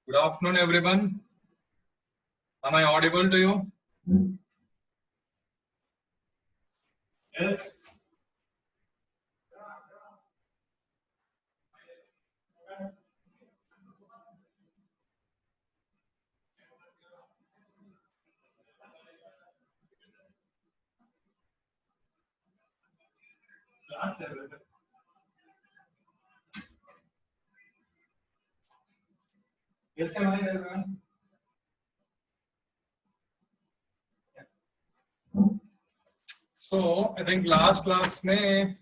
Good afternoon, everyone. Am I audible to you? Yes. Yes, everyone. So, I think last class में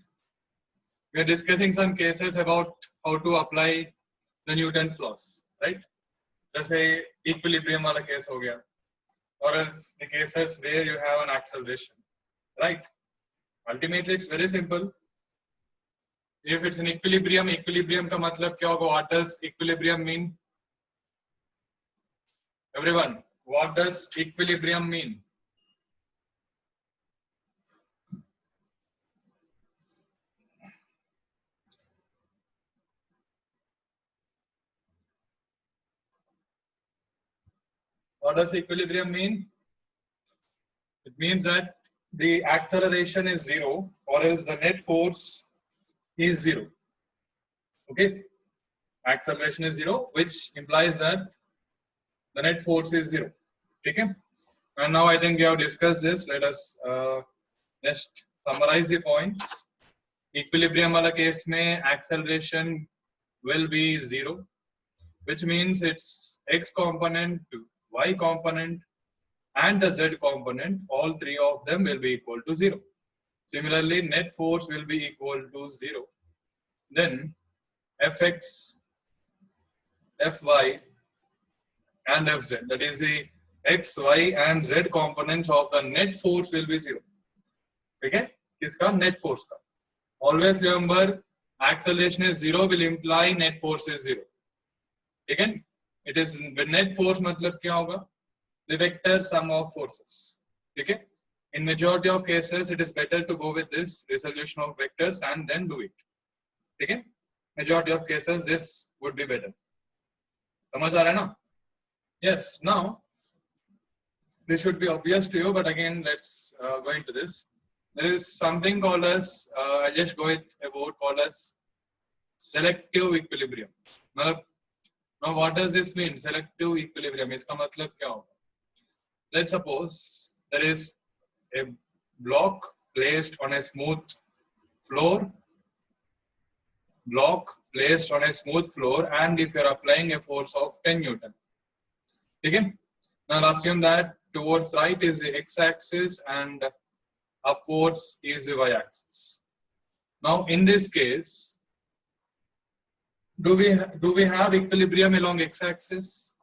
we are discussing some cases about how to apply the Newton's laws, right? जैसे equilibrium वाला case हो गया, or else the cases where you have an acceleration, right? Ultimately, it's very simple. If it's an equilibrium, equilibrium का मतलब क्या होगा? What does equilibrium mean? Everyone, what does equilibrium mean? What does equilibrium mean? It means that the acceleration is zero, or else the net force is zero. Okay, acceleration is zero, which implies that the net force is zero. Okay, and now I think we have discussed this. Let us just summarize the points. Equilibrium wala case mein acceleration will be zero, which means its x component, y component, and the z component, all three of them will be equal to zero. Similarly, net force will be equal to zero. Then fx, fy, and fz, that is the x, y, and z components of the net force will be zero. Okay? Kiska? Net force ka. Always remember, acceleration is zero will imply net force is zero. Again, it is net force matlab kya hoga? The vector sum of forces. Okay? In majority of cases, it is better to go with this resolution of vectors and then do it. Okay? Majority of cases, this would be better. समझ आ रहा है ना? Yes. Now, this should be obvious to you, but again, let's go into this. There is something called as I'll just go with a word called as selective equilibrium. Now, what does this mean? Selective equilibrium. इसका मतलब क्या होगा? Let's suppose there is a block placed on a smooth floor. And if you are applying a force of 10 Newton. Okay? Now assume that towards right is the x-axis and upwards is the y-axis. Now in this case, do we have equilibrium along x-axis?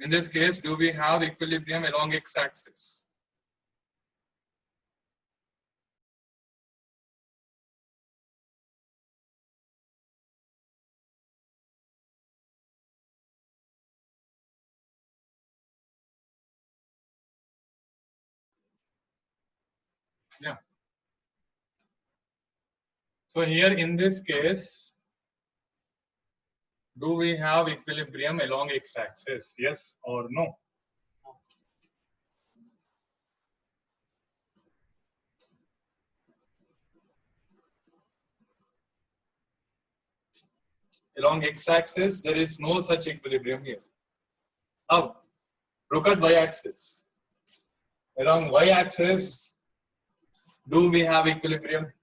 In this case, do we have equilibrium along x-axis? Yeah. So here in this case, do we have equilibrium along x-axis? Yes or no? Along x-axis, there is no such equilibrium here. Now, look at y-axis. Along y-axis, do we have equilibrium?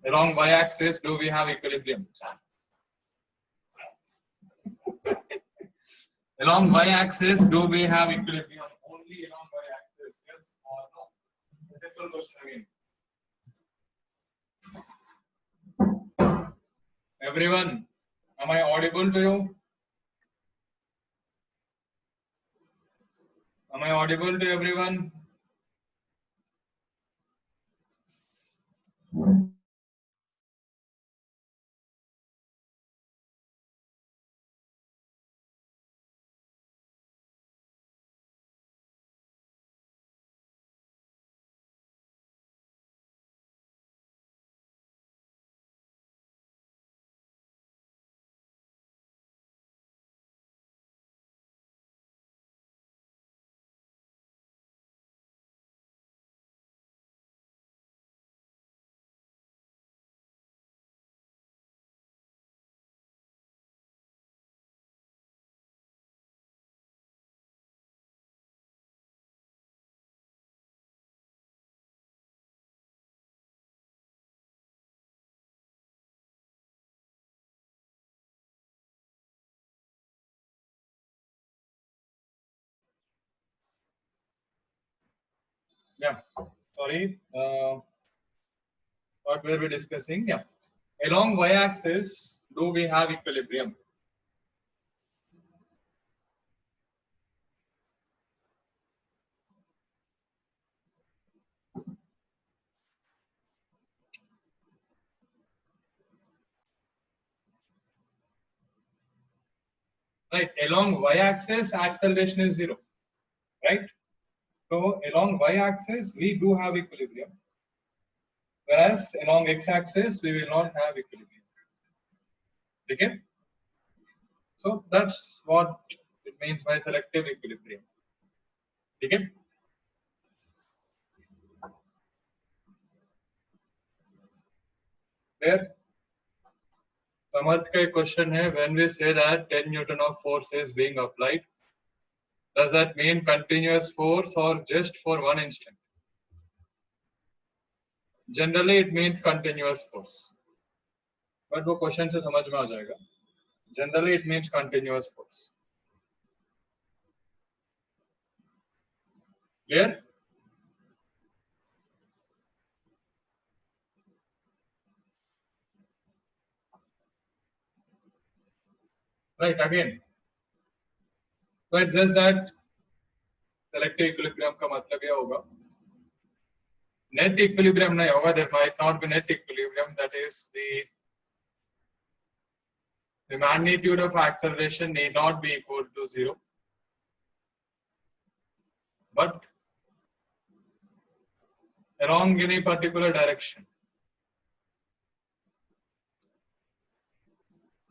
Along y-axis, do we have equilibrium? Along y-axis, do we have equilibrium? Only along y-axis, yes or no? Simple question again. Everyone, am I audible to you? Am I audible to everyone? Yeah, sorry. What were we discussing? Yeah, along y-axis, do we have equilibrium? Right, along y-axis, acceleration is 0. Right. So along y-axis, we do have equilibrium, whereas along x-axis, we will not have equilibrium. Okay. So that's what it means by selective equilibrium. Okay. There, Samarth ka question hai, when we say that 10 Newton of force is being applied, does that mean continuous force or just for one instant? Generally, it means continuous force. But वो question से समझ में आ जाएगा. Generally, it means continuous force. Clear? Right, again. So it's just that selective equilibrium का मतलब ये होगा. Net equilibrium नहीं होगा. There might not be net equilibrium. That is the magnitude of acceleration need not be equal to 0. But along any particular direction.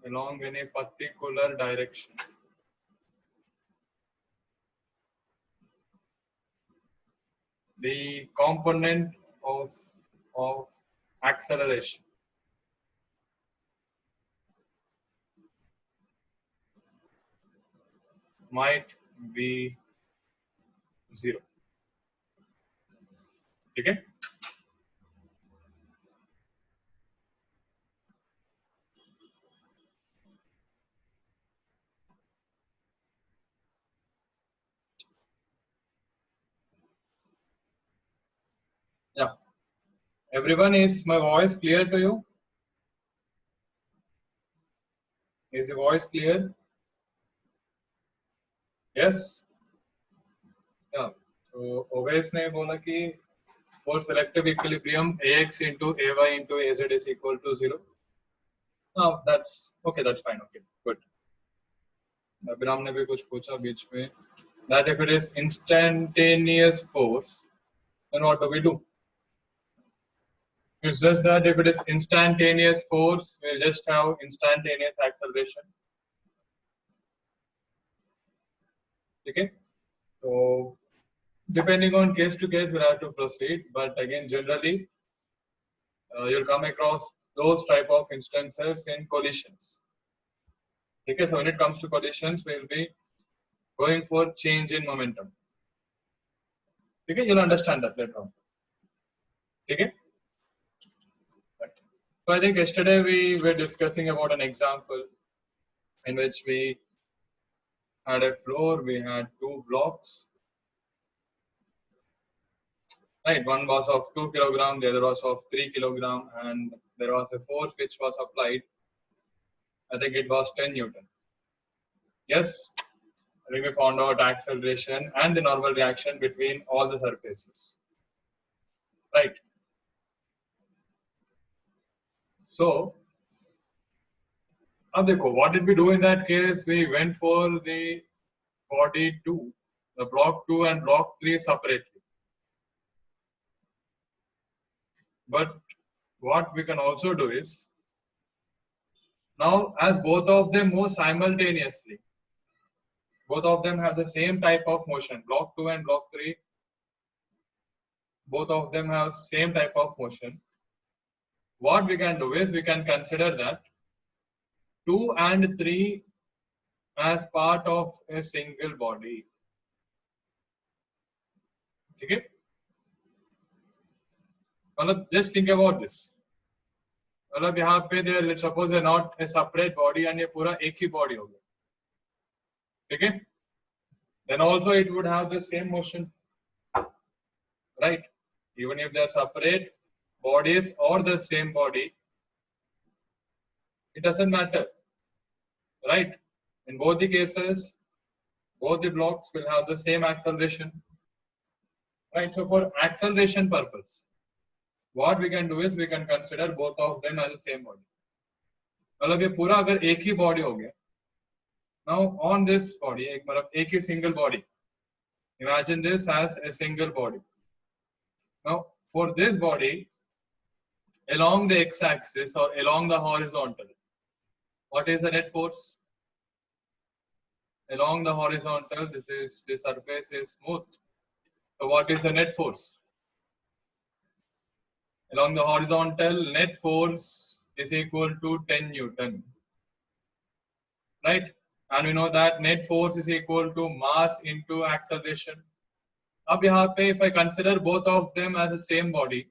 Along any particular direction. The component of acceleration might be 0. Okay? Yeah. Everyone, is my voice clear to you? Is the voice clear? Yes? Yeah. So Oveis ने बोला कि for selective equilibrium ax into ay into az is equal to 0. Now that's okay, that's fine. Okay, good. Abhiram ने भी कुछ पूछा बीच में, that if it is instantaneous force, then what do we do? It's just that if it is instantaneous force, we'll just have instantaneous acceleration. Okay, so depending on case to case, we'll have to proceed. But again, generally, you'll come across those type of instances in collisions. Okay, so when it comes to collisions, we'll be going for change in momentum. Okay, you'll understand that later on. Okay. So I think yesterday we were discussing about an example in which we had a floor, we had two blocks. Right, one was of 2 kilogram, the other was of 3 kilogram, and there was a force which was applied. I think it was 10 Newton. Yes, I think we found out acceleration and the normal reaction between all the surfaces. Right. So, what did we do in that case? We went for the body 2, the block 2 and block 3 separately. But what we can also do is, now as both of them move simultaneously, both of them have the same type of motion, block 2 and block 3, both of them have same type of motion. What we can do is, we can consider that 2 and 3 as part of a single body. Okay? Just think about this. मतलब यहाँ पे there, let's suppose they're not a separate body and ये पूरा एक ही body होगा. Okay? Then also it would have the same motion. right? Even if they're separate bodies or the same body, it doesn't matter, right? In both the cases, both the blocks will have the same acceleration, right? So for acceleration purpose, what we can do is we can consider both of them as the same body. मतलब ये पूरा अगर एक ही body हो गया, now on this body, एक ही single body. Imagine this as a single body. Now for this body, along the x-axis or along the horizontal, what is the net force? Along the horizontal, the surface is smooth. So what is the net force? Along the horizontal, net force is equal to 10 Newton, right? And we know that net force is equal to mass into acceleration. अब यहाँ पे if I consider both of them as the same body,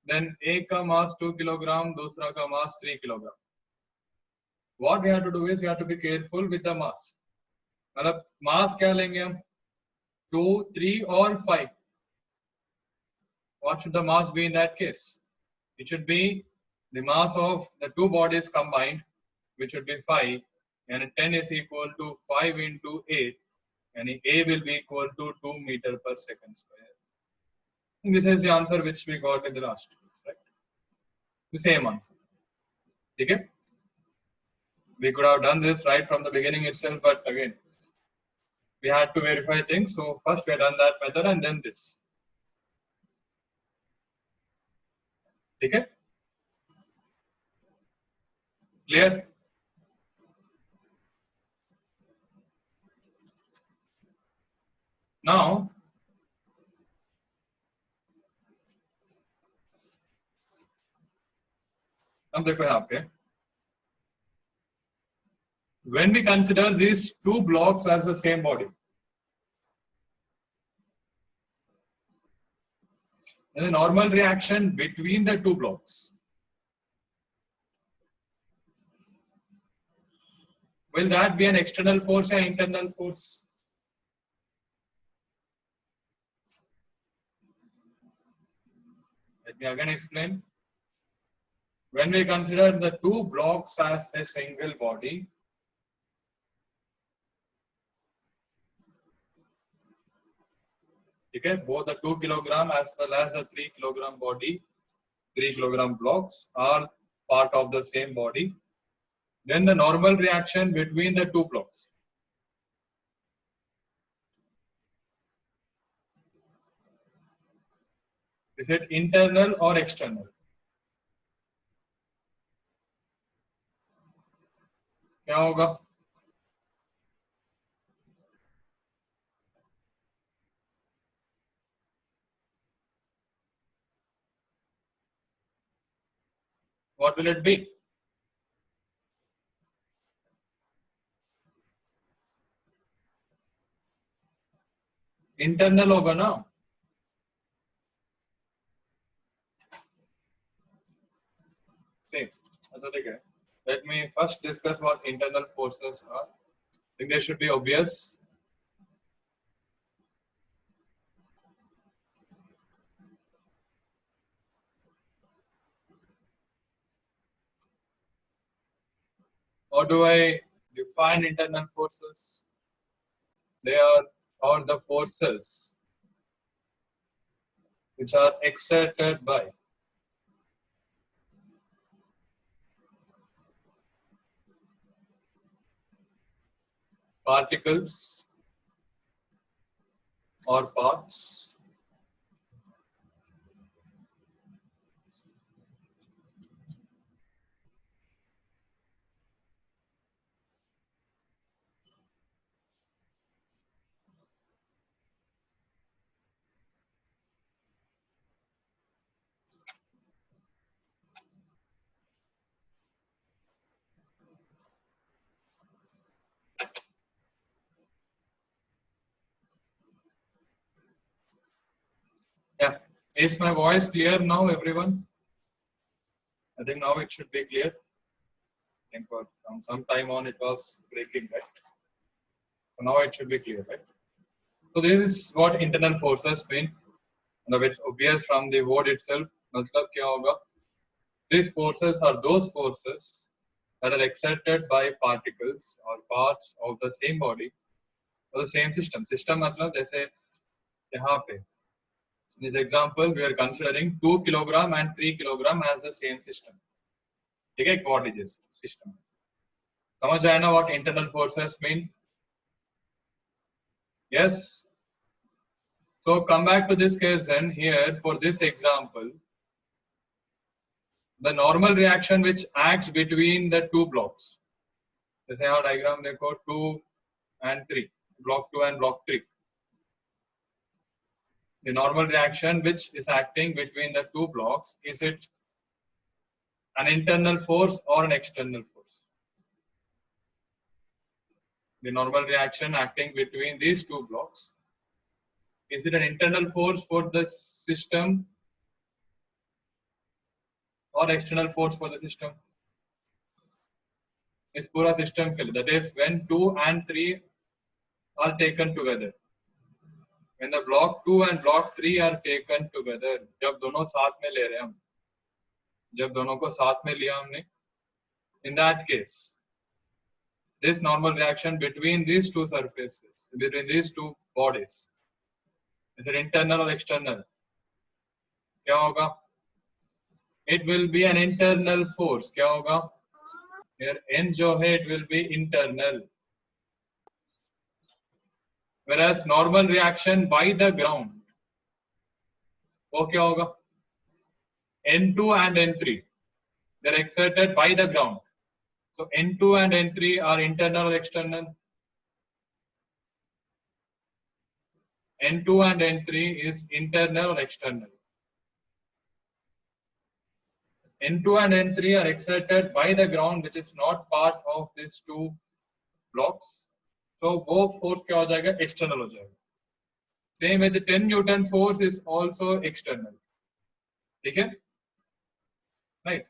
then एक का mass 2 kilogram, दूसरा का mass 3 kilogram. What we have to do is we have to be careful with the mass. मतलब mass क्या लेंगे हम? 2, 3 or 5. What should the mass be in that case? It should be the mass of the two bodies combined, which should be 5, and 10 is equal to 5 into 8, and A will be equal to 2 meter per second square. And this is the answer which we got in the last class, right? The same answer. Okay? We could have done this right from the beginning itself, but again, we had to verify things. So first we had done that method and then this. Okay? Clear? Now, when we consider these two blocks as the same body, in the normal reaction between the two blocks, will that be an external force or internal force? Let me again explain. When we consider the two blocks as a single body, okay, both the 2 kilogram as well as the 3 kilogram body, 3 kilogram blocks are part of the same body. Then the normal reaction between the two blocks. Is it internal or external? क्या होगा? What will it be? Internal होगा ना? Same. अच्छा ठीक है. Let me first discuss what internal forces are. I think they should be obvious. How do I define internal forces? They are all the forces which are exerted by particles or parts Yeah. Is my voice clear now, everyone? I think now it should be clear. I think from some time on it was breaking, right? So now it should be clear, right? So this is what internal forces mean. मतलब it's obvious from the word itself. मतलब क्या होगा? These forces are those forces that are exerted by particles or parts of the same body or the same system. System मतलब जैसे यहाँ पे in this example we are considering 2 kilogram and 3 kilogram as the same system. ठीक है, what is this system? समझ आया ना what internal forces mean? Yes. So come back to this case then. Here for this example, the normal reaction which acts between the two blocks. जैसे यहाँ diagram देखो 2 and 3, block 2 and block 3. The normal reaction which is acting between the two blocks, is it an internal force or an external force? The normal reaction acting between these two blocks, is it an internal force for the system or external force for the system? इस पूरा system के लिए, that is when 2 and 3 are taken together. When the block 2 and block 3 are taken together, जब दोनों साथ में ले रहे हैं हम, जब दोनों को साथ में लिया हमने, in that case, this normal reaction between these two surfaces, between these two bodies, is it internal or external? क्या होगा? It will be an internal force. क्या होगा? Here N जो है, it will be internal. Whereas normal reaction by the ground, वो क्या होगा? N2 and N3, they are exerted by the ground. So N2 and N3 are internal or external? N2 and N3 is internal or external? N2 and N3 are exerted by the ground, which is not part of these two blocks. So वो force क्या हो जाएगा? External हो जाएगा. Same with the 10 Newton force is also external. ठीक है? Right.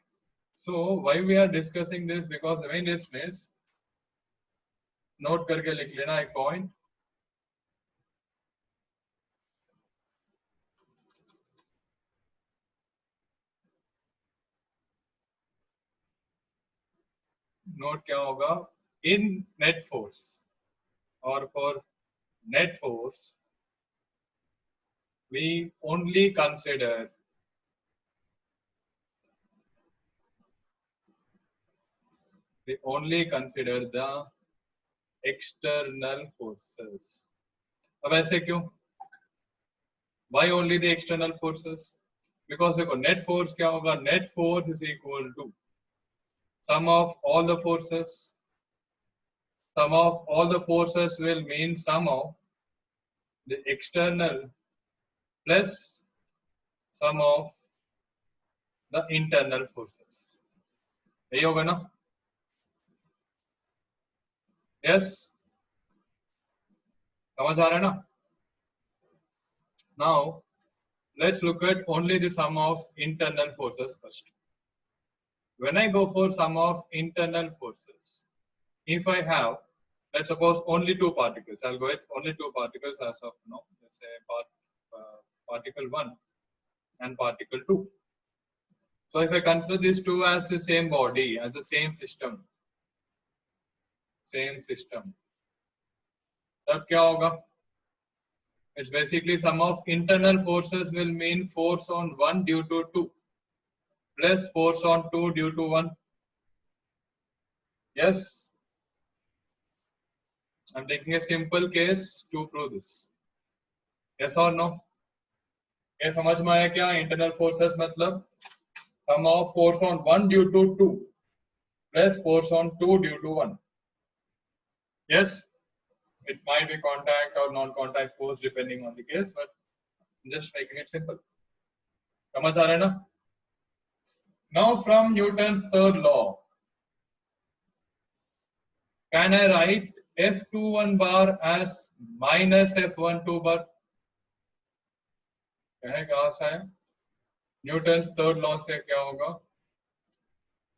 So why we are discussing this? Because the main reason is, note करके लिख लेना एक point. Note क्या होगा? In net force or for net force, we only consider the external forces. अब ऐसे क्यों? Why only the external forces? Because देखो net force क्या होगा? Net force is equal to sum of all the forces. Sum of all the forces will mean sum of the external plus sum of the internal forces. यही होगा ना? Yes. समझ आ रहा है ना? Now let's look at only the sum of internal forces first. When I go for sum of internal forces, if I have, let's suppose only two particles, I'll go with only two particles as of now. Let's say particle 1 and particle 2. So if I consider these two as the same body, as the same system, तब क्या होगा? It's basically sum of internal forces will mean force on 1 due to 2 plus force on 2 due to 1. Yes. I'm taking a simple case to prove this. Yes or no? ये समझ में आया क्या? Internal forces मतलब sum of force on 1 due to 2 plus force on 2 due to 1. Yes. It might be contact or non-contact force depending on the case, but I'm just making it simple. समझ आ रहा है ना? Now from Newton's third law, can I write F21 bar as minus F12 bar? कहाँ से है? Newton's third law से क्या होगा?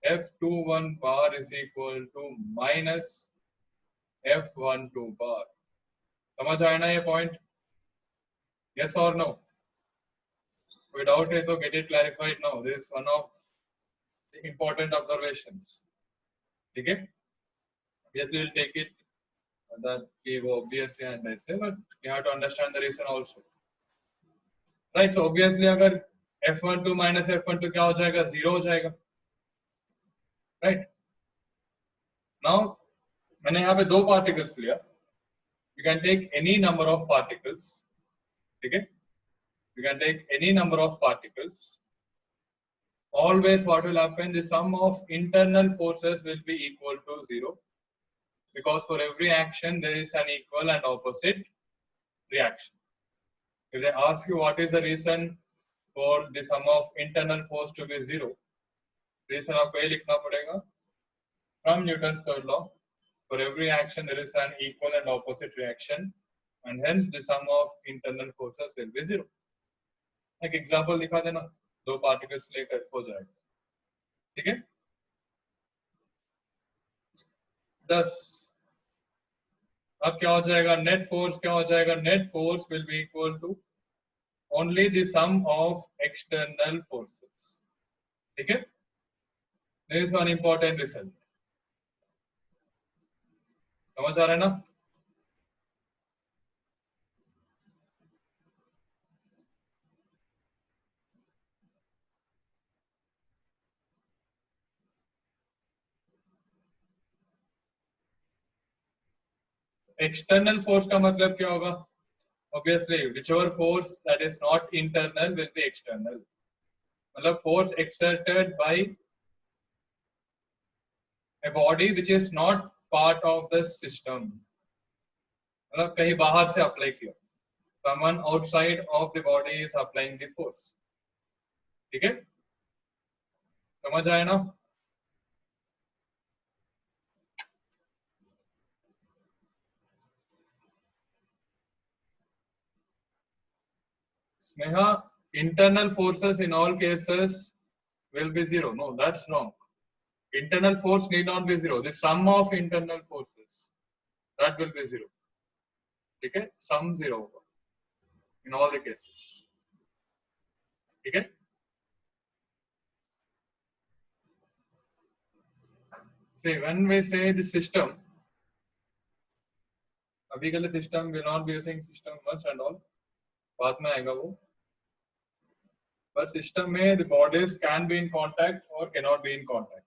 F21 bar is equal to minus F12 bar. समझ आया ना ये point? Yes or no? Without it, to get it clarified now. This is one of the important observations. Okay? Yes, we will take it that gave obviously and I say, but you have to understand the reason also. Right? So obviously, अगर F12 minus F12 क्या हो जाएगा? 0 हो जाएगा. Right? Now, मैंने यहाँ पे दो particles लिया. You can take any number of particles. Okay? You can take any number of particles. Always what will happen, the sum of internal forces will be equal to 0, because for every action there is an equal and opposite reaction. If they ask you what is the reason for the sum of internal force to be 0, reason आपको ये लिखना पड़ेगा, from Newton's third law, for every action there is an equal and opposite reaction, and hence the sum of internal forces will be 0. एक example दिखा देना, दो particles लेकर हो जाएगा. ठीक है? Thus, अब क्या हो जाएगा? नेट फोर्स क्या हो जाएगा? Net force will be equal to only the sum of external forces. ठीक है? This is one important result. समझ आ रहा है ना? एक्सटर्नल फोर्स का मतलब क्या होगा? Obviously, whichever force that is not internal will be external. मतलब force exerted by a body which is not part of the system. मतलब कहीं बाहर से अप्लाई किया. Someone outside of the body is applying the force. ठीक है? समझ आया ना? Sneha, internal forces in all cases will be 0. No, that's wrong. Internal force need not be 0. The sum of internal forces, that will be 0. Okay? Sum 0 in all the cases. Okay? See, when we say the system, अभी के लिए system will not be using system much and all. बाद में आएगा वो. But system में the bodies can be in contact or cannot be in contact.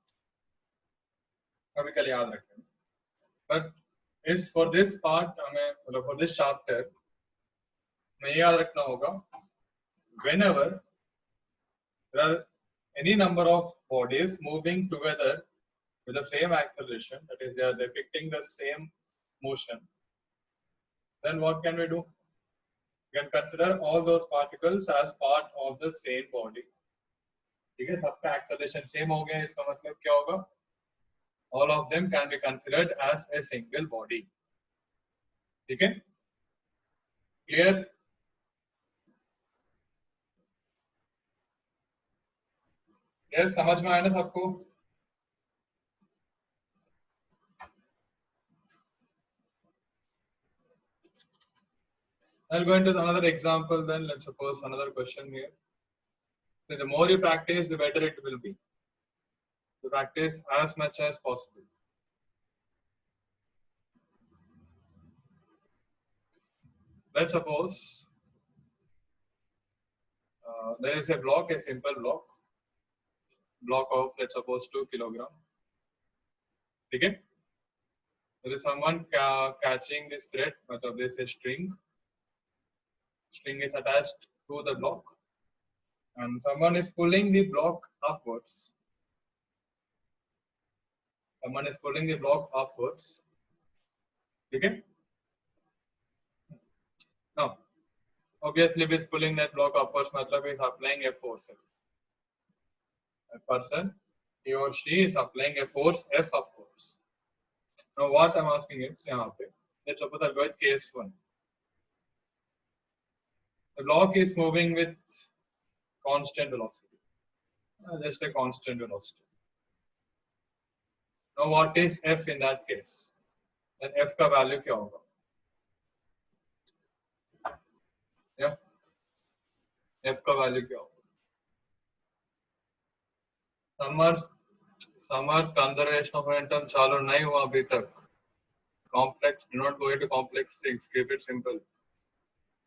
अभी के लिए याद रखें. But is for this part हमें मतलब for this chapter हमें याद रखना होगा. Whenever there are any number of bodies moving together with the same acceleration, that is, they are depicting the same motion, then what can we do? We can consider all those particles as part of the same body. ठीक है? सबका acceleration same हो गया, इसका मतलब क्या होगा? All of them can be considered as a single body. ठीक है? Clear? Yes, समझ में आया ना सबको? I'll go into another example then. Let's suppose another question here. So the more you practice, the better it will be. To practice as much as possible. Let's suppose there is a block, a simple block of, let's suppose, 2 kilogram. Okay? There is someone catching this thread, but there is a string. String is attached to the block, and someone is pulling the block upwards. Someone is pulling the block upwards. Okay? Now, obviously, if is pulling that block upwards, matlab is applying a force. A person, he or she is applying a force F upwards. Now, what I'm asking is, let's suppose I'll go with case 1. The block is moving with constant velocity. Just a constant velocity. Now, what is F in that case? Then F का value क्या होगा? Yeah. F का value क्या होगा? Summers conservation of momentum चालू नहीं हुआ अभी तक. Complex, do not go into complex things, keep it simple.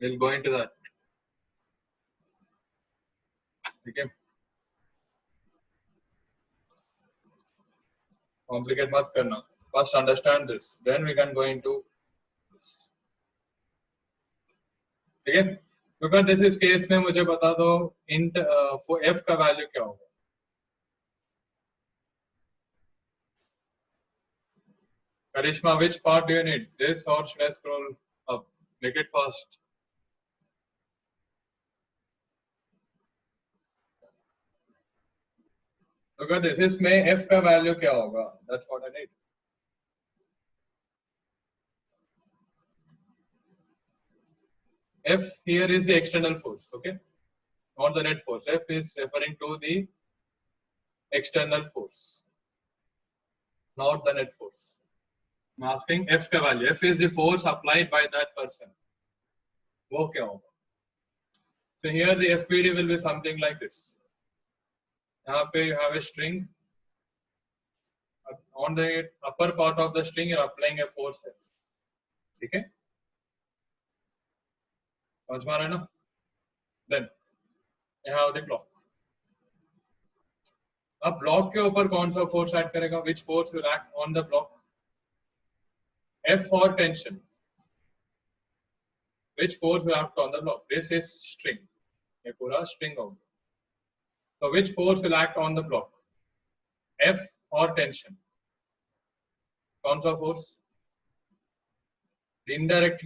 We'll go into that. Okay. Complicate mat karna. First understand this, then we can go into this. Okay. Because this is case में मुझे बता दो int for f का value क्या होगा. Karishma, which part do you need? This or should I scroll up? Make it fast. Look at this. इसमें f का value क्या होगा? That's what I need. F here is the external force, okay? Not the net force. F is referring to the external force, not the net force. I'm asking F का value. F is the force applied by that person. वो क्या होगा? So here the FPD will be something like this. यहाँ पे you have a string. On the upper part of the string, you're applying a force F. ठीक है? समझ में आ रहा है ना? Then you have the block. अब block के ऊपर कौन सा force add करेगा? Which force will act on the block? F for tension. Which force will act on the block? This is string. ये पूरा string होगा. So which force will act on the block? F or tension? कौन सा force? Indirect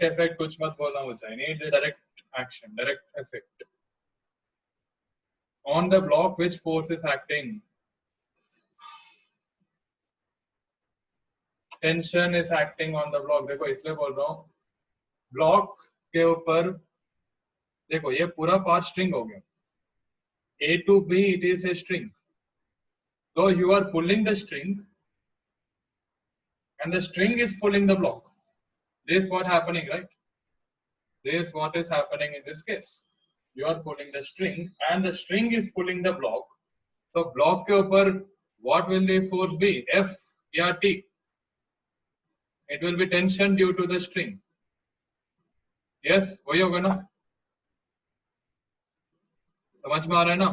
effect कुछ मत बोलना मुझे. I need the direct action, direct effect. On the block, which force is acting? Tension is acting on the block. देखो इसलिए बोल रहा हूँ. Block के ऊपर देखो ये पूरा पार्ट string हो गया. A to B, it is a string. So you are pulling the string, and the string is pulling the block. This is what happening, right? This is what is happening in this case. You are pulling the string, and the string is pulling the block. So block के ऊपर what will the force be? F या T? It will be tension due to the string. Yes, वही होगा ना? समझ में आ रहा है ना?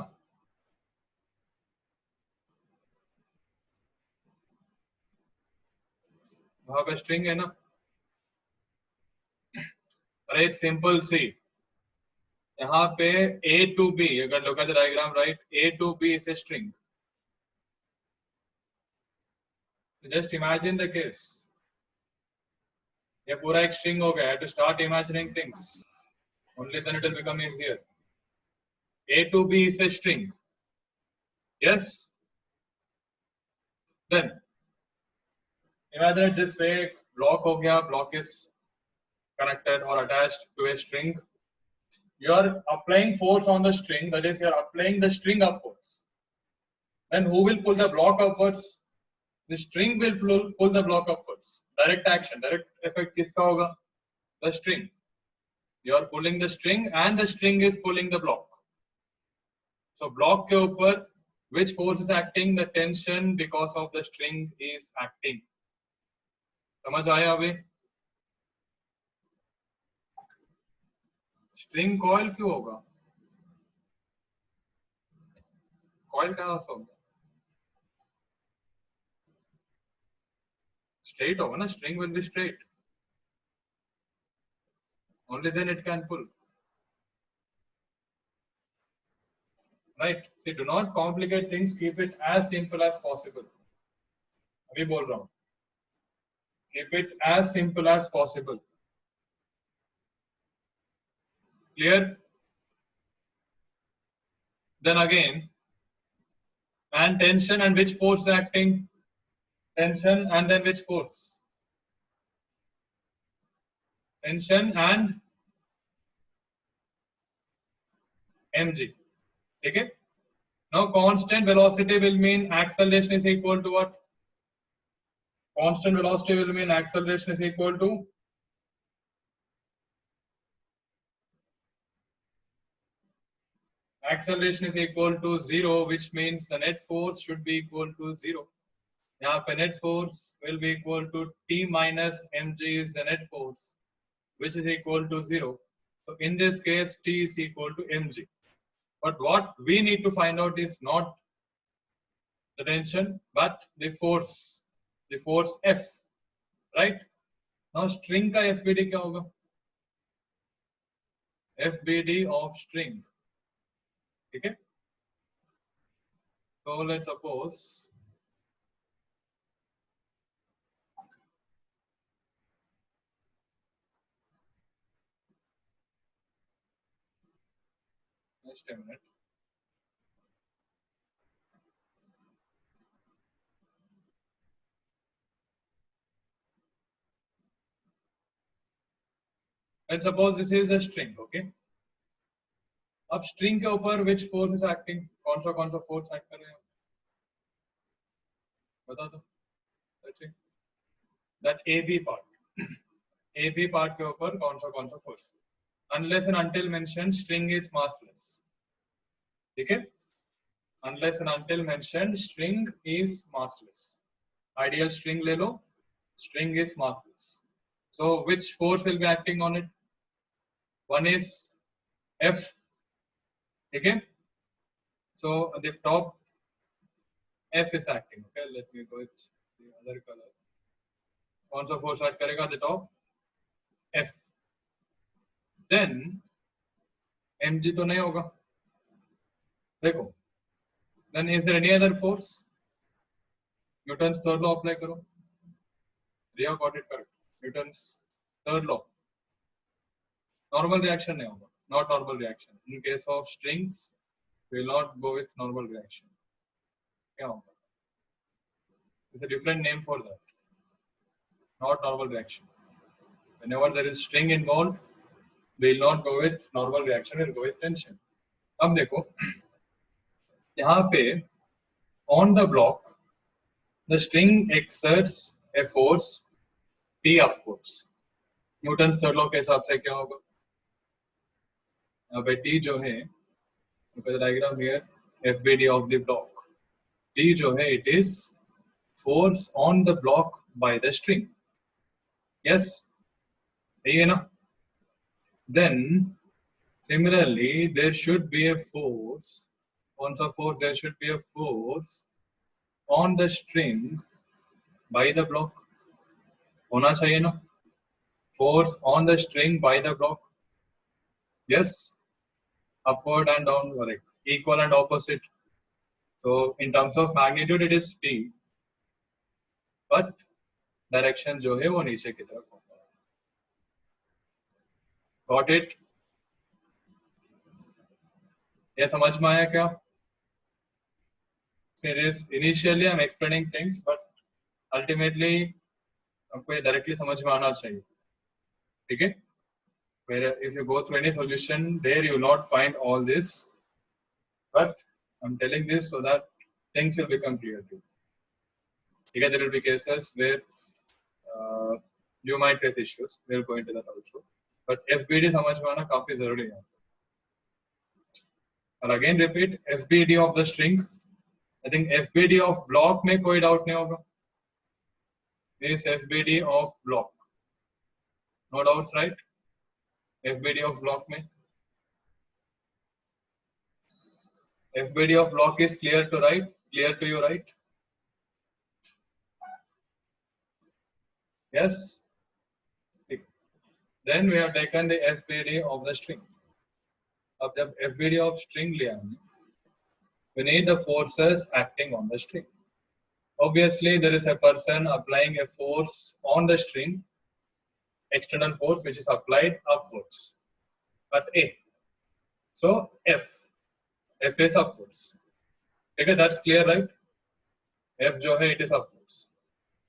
वहाँ पे string है ना? अरे एक simple सी. यहाँ पे A to B, अगर look at the diagram, right? A to B is a string. Just imagine the case. ये पूरा एक string हो गया. I have to start imagining things. Only then it will become easier. A to B is a string. Yes. Then imagine it this way. Block हो गया. Block is connected or attached to a string. You are applying force on the string. That is, you are applying the string upwards. Then who will pull the block upwards? The string will pull the block upwards. Direct action, direct effect किसका होगा? The string. You are pulling the string and the string is pulling the block. So block के ऊपर which force is acting? The tension because of the string is acting. समझ आया अभी? String coil क्यों होगा? Coil कहाँ से होगा? Straight होगा ना? String will be straight. Only then it can pull. Right? See, do not complicate things. Keep it as simple as possible. अभी बोल रहा हूँ. Keep it as simple as possible. Clear? Then again, and tension and which force acting? Tension and then which force? Tension and mg. Okay? Now constant velocity will mean acceleration is equal to what? Constant velocity will mean acceleration is equal to acceleration is equal to 0, which means the net force should be equal to 0. यहाँ पे net force will be equal to T minus mg is the net force, which is equal to 0. So in this case, T is equal to mg. But what we need to find out is not the tension, but the force F, right? Now string का FBD क्या होगा? FBD of string, ठीक है? So let's suppose just a minute. Let's suppose this is a string, okay? अब string के ऊपर which force is acting? कौन सा force act कर रहे हैं? बता दो. Let's see. That AB part. AB part के ऊपर कौन सा force? Unless and until mentioned, string is massless. ठीक है? Unless and until mentioned, string is massless. Ideal string ले लो, string is massless. So which force will be acting on it? One is F. Okay. So at the top, F is acting. Okay, let me go with the other color. कौन सा force act करेगा at the top? F. Then mg तो नहीं होगा. देखो. Then is there any other force? Newton's third law apply करो. Ria got it correct. Newton's third law. Normal reaction नहीं होगा. Not normal reaction. In case of strings, we will not go with normal reaction. क्या होगा? It's a different name for that. Not normal reaction. Whenever there is string involved, we will not go with normal reaction. We will go with tension. अब देखो, यहाँ पे on the block, the string exerts a force P upwards. Newton's third law के हिसाब से क्या होगा? यहाँ पे T जो है, look at the diagram here, FBD of the block. T जो है, it is force on the block by the string. Yes, यही है ना? Then similarly, there should be a force. On the force, there should be a force on the string by the block. होना चाहिए ना? Force on the string by the block. Yes, upward and downward, equal and opposite. So in terms of magnitude, it is T, but direction जो है वो नीचे की तरफ होगा. Got it? ये समझ में आया क्या? See this, initially I'm explaining things, but ultimately आपको ये directly समझ में आना चाहिए. ठीक है? Where if you go through any solution, there you will not find all this, but I'm telling this so that things will become clear to you. Okay, there will be cases where you might face issues. We'll go into that also. But FBD समझ में आना काफी जरूरी है. And again repeat, FBD of the string. I think FBD of block में कोई doubt नहीं होगा. This FBD of block. No doubts, right? FBD of block में. FBD of block is clear to right? Clear to you, right? Yes. Then we have taken the FBD of the string. अब जब FBD of string लिया हमने, we need the forces acting on the string. Obviously, there is a person applying a force on the string, external force which is applied upwards at A. So F is upwards. Okay, that's clear, right? F जो है, it is upwards.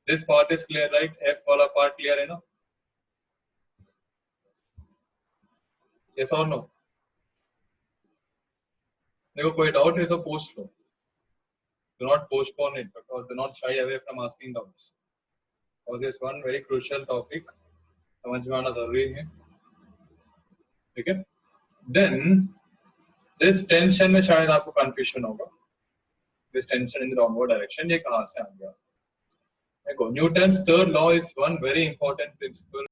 This part is clear, right? F वाला part clear है ना? Yes or no? देखो कोई doubt है तो पूछ लो. Do not postpone it, because do not shy away from asking doubts. Because this one very crucial topic. समझ में आना जरूरी है. ठीक है? Then दिस टेंशन में शायद आपको कंफ्यूजन होगा, this tension in the downward direction ये कहां से आ गया? देखो Newton's third law is one very important principle